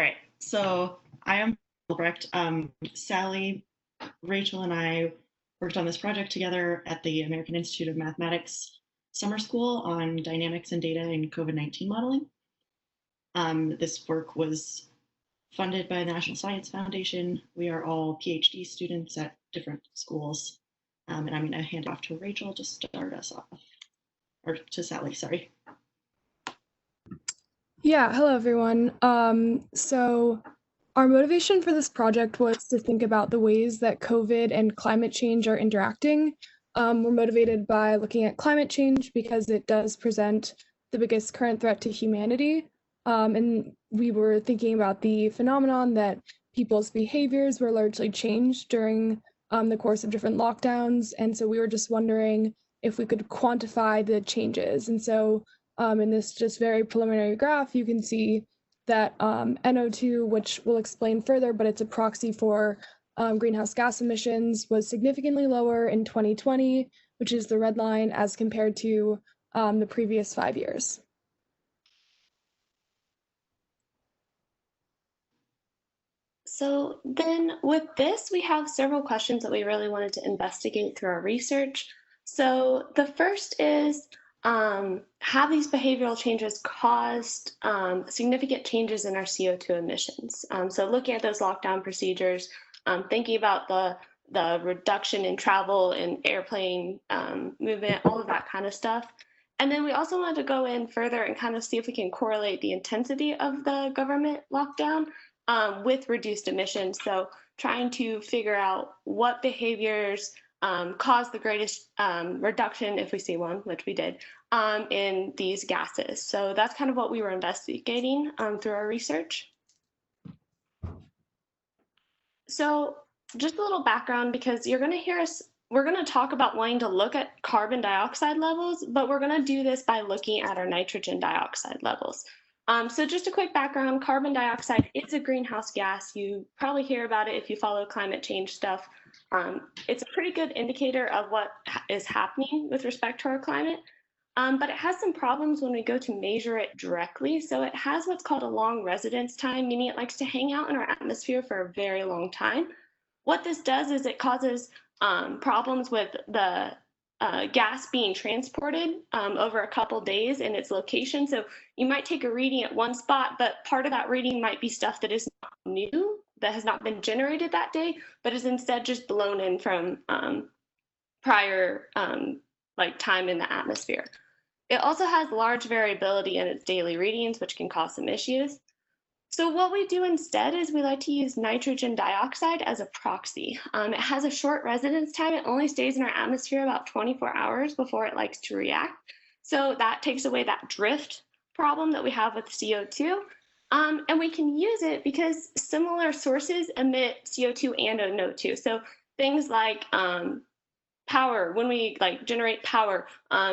right, so I am Albrecht. Sally, Rachel, and I worked on this project together at the American Institute of Mathematics summer school on dynamics and data in COVID-19 modeling. This work was funded by the National Science Foundation. We are all PhD students at different schools. And I'm going to hand it off to Rachel to start us off, or to Sally, sorry. Yeah, hello everyone. So our motivation for this project was to think about the ways that COVID and climate change are interacting. We're motivated by looking at climate change because it does present the biggest current threat to humanity. And we were thinking about the phenomenon that people's behaviors were largely changed during the course of different lockdowns. And so we were just wondering if we could quantify the changes. And so in this just very preliminary graph, you can see that NO2, which we'll explain further, but it's a proxy for greenhouse gas emissions, was significantly lower in 2020, which is the red line, as compared to the previous 5 years. So then with this, we have several questions that we really wanted to investigate through our research. So the first is, have these behavioral changes caused significant changes in our CO2 emissions? So looking at those lockdown procedures, thinking about the reduction in travel and airplane movement, all of that kind of stuff. And then we also wanted to go in further and kind of see if we can correlate the intensity of the government lockdown with reduced emissions. So trying to figure out what behaviors cause the greatest reduction, if we see one, which we did, in these gases. So that's kind of what we were investigating through our research. So just a little background, because you're going to hear us, we're going to talk about wanting to look at carbon dioxide levels, but we're going to do this by looking at our nitrogen dioxide levels. So just a quick background, carbon dioxide is a greenhouse gas. You probably hear about it if you follow climate change stuff. It's a pretty good indicator of what is happening with respect to our climate, but it has some problems when we go to measure it directly. So it has what's called a long residence time, meaning it likes to hang out in our atmosphere for a very long time. What this does is it causes problems with the gas being transported over a couple days in its location. So you might take a reading at one spot, but part of that reading might be stuff that is not new, that has not been generated that day, but is instead just blown in from prior like time in the atmosphere. It also has large variability in its daily readings, which can cause some issues. So what we do instead is we like to use nitrogen dioxide as a proxy. It has a short residence time. It only stays in our atmosphere about 24 hours before it likes to react. So that takes away that drift problem that we have with CO2. And we can use it because similar sources emit CO2 and NO2. So things like power, when we generate power,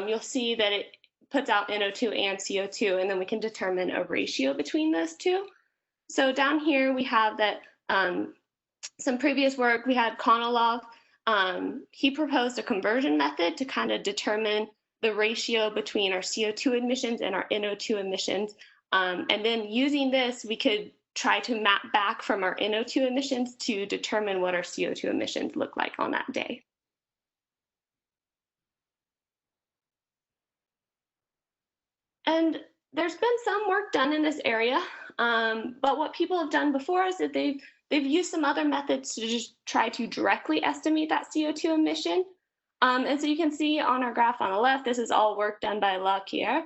you'll see that it puts out NO2 and CO2, and then we can determine a ratio between those two. So down here we have that some previous work, we had Konolov. He proposed a conversion method to kind of determine the ratio between our CO2 emissions and our NO2 emissions. And then using this, we could try to map back from our NO2 emissions to determine what our CO2 emissions look like on that day. And there's been some work done in this area, but what people have done before is that they've used some other methods to just try to directly estimate that CO2 emission. And so you can see on our graph on the left, this is all work done by Quere.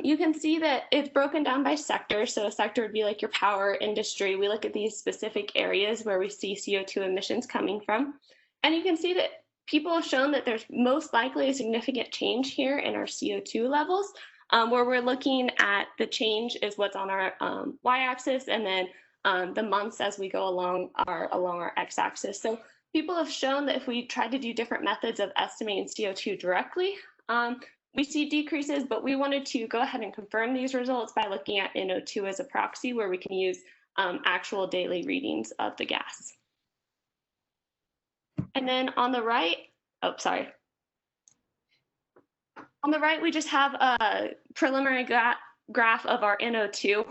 You can see that it's broken down by sector. So a sector would be like your power industry. We look at these specific areas where we see CO2 emissions coming from. And you can see that people have shown that there's most likely a significant change here in our CO2 levels. Where we're looking at the change is what's on our y-axis, and then the months as we go along our x-axis. So people have shown that if we try to do different methods of estimating CO2 directly, we see decreases, but we wanted to go ahead and confirm these results by looking at NO2 as a proxy, where we can use actual daily readings of the gas. And then on the right, on the right, we just have a preliminary graph of our NO2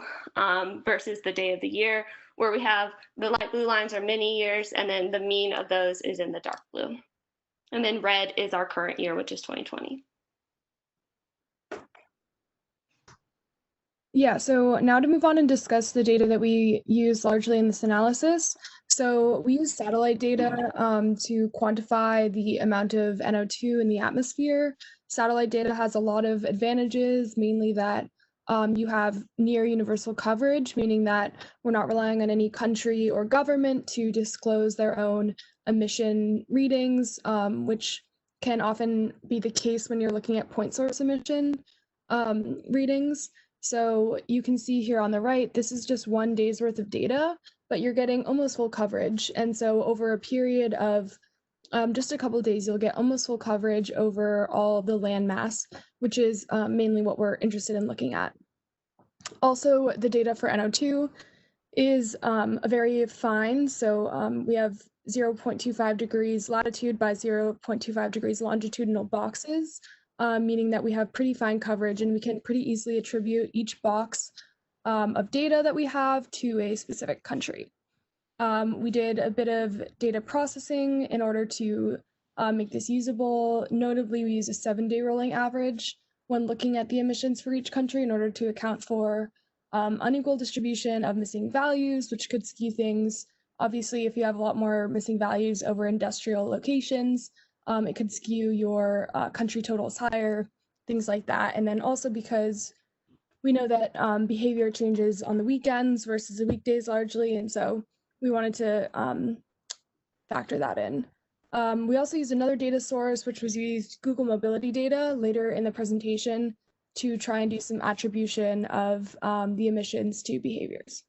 versus the day of the year, where we have the light blue lines are many years, and then the mean of those is in the dark blue. And then red is our current year, which is 2020. Yeah, so now to move on and discuss the data that we use largely in this analysis. So we use satellite data to quantify the amount of NO2 in the atmosphere. Satellite data has a lot of advantages, mainly that you have near universal coverage, meaning that we're not relying on any country or government to disclose their own emission readings, which can often be the case when you're looking at point source emission readings. So you can see here on the right, this is just 1 day's worth of data, but you're getting almost full coverage. And so over a period of just a couple of days, you'll get almost full coverage over all the land mass, which is mainly what we're interested in looking at. Also, the data for NO2 is very fine. So we have 0.25 degrees latitude by 0.25 degrees longitudinal boxes, meaning that we have pretty fine coverage and we can pretty easily attribute each box of data that we have to a specific country. We did a bit of data processing in order to make this usable. Notably, we use a 7-day rolling average when looking at the emissions for each country in order to account for unequal distribution of missing values, which could skew things. Obviously, if you have a lot more missing values over industrial locations, it could skew your country totals higher, things like that. And then also because we know that behavior changes on the weekends versus the weekdays largely, and so we wanted to factor that in. We also used another data source, which was used Google mobility data later in the presentation to try and do some attribution of the emissions to behaviors.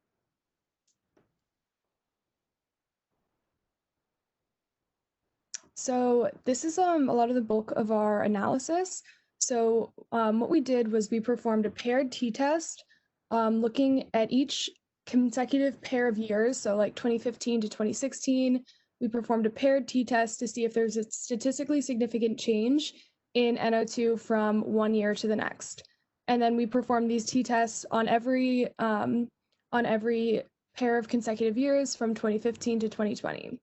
So this is a lot of the bulk of our analysis. So what we did was we performed a paired t-test looking at each consecutive pair of years, so like 2015 to 2016. We performed a paired t-test to see if there's a statistically significant change in NO2 from 1 year to the next. And then we performed these t-tests on every pair of consecutive years from 2015 to 2020.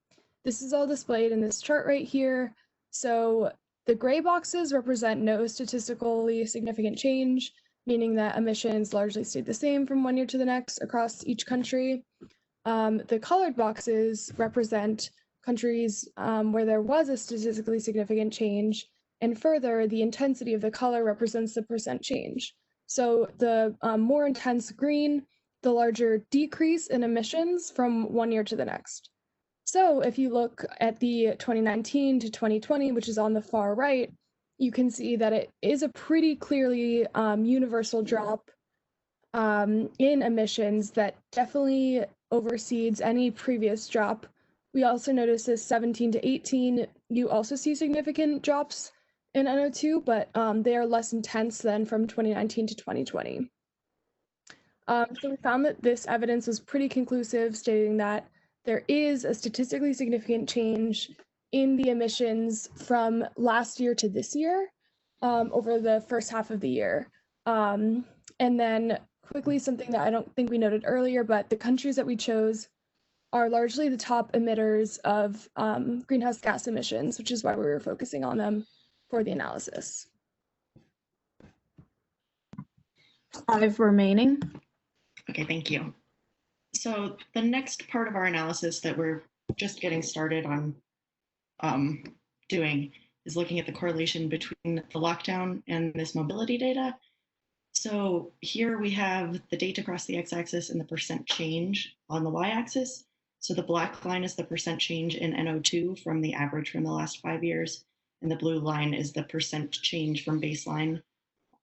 This is all displayed in this chart right here. So the gray boxes represent no statistically significant change, meaning that emissions largely stayed the same from 1 year to the next across each country. The colored boxes represent countries where there was a statistically significant change, and further, the intensity of the color represents the percent change. So the more intense green, the larger decrease in emissions from 1 year to the next. So if you look at the 2019 to 2020, which is on the far right, you can see that it is a pretty clearly universal drop in emissions that definitely oversees any previous drop. We also notice this 17 to 18, you also see significant drops in NO2, but they are less intense than from 2019 to 2020. So we found that this evidence was pretty conclusive, stating that there is a statistically significant change in the emissions from last year to this year over the first half of the year. And then quickly, something that I don't think we noted earlier, but the countries that we chose are largely the top emitters of greenhouse gas emissions, which is why we were focusing on them for the analysis. 5 remaining. Okay, thank you. So the next part of our analysis that we're just getting started on doing is looking at the correlation between the lockdown and this mobility data. So here we have the data across the x-axis and the percent change on the y-axis. So the black line is the percent change in NO2 from the average from the last 5 years, and the blue line is the percent change from baseline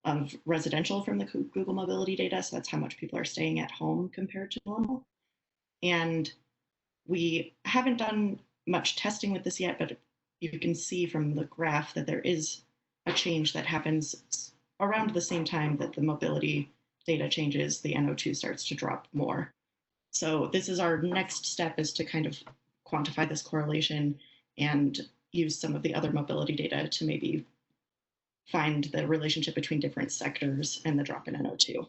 of residential from the Google mobility data. So that's how much people are staying at home compared to normal. And we haven't done much testing with this yet, but you can see from the graph that there is a change that happens around the same time that the mobility data changes, the NO2 starts to drop more. So this is our next step, is to kind of quantify this correlation and use some of the other mobility data to maybe find the relationship between different sectors and the drop in NO2.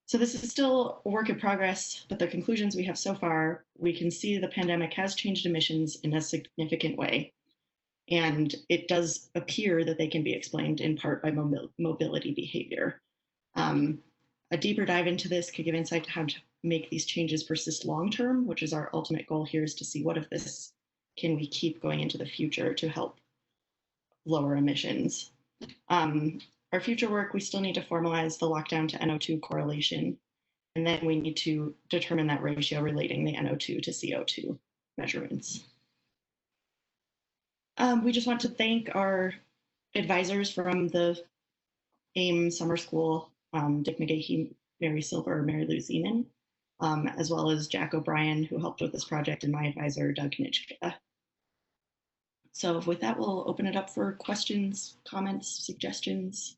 So this is still a work in progress, but the conclusions we have so far, we can see the pandemic has changed emissions in a significant way. And it does appear that they can be explained in part by mobility behavior. A deeper dive into this could give insight to how to make these changes persist long-term, which is our ultimate goal here, is to see what of this can we keep going into the future to help lower emissions. Our future work, we still need to formalize the lockdown to NO2 correlation, and then we need to determine that ratio relating the NO2 to CO2 measurements. We just want to thank our advisors from the AIM Summer School, Dick McGahey, Mary Silver, Mary Lou Zeman, as well as Jack O'Brien, who helped with this project, and my advisor, Doug Knitschke. So with that, we'll open it up for questions, comments, suggestions.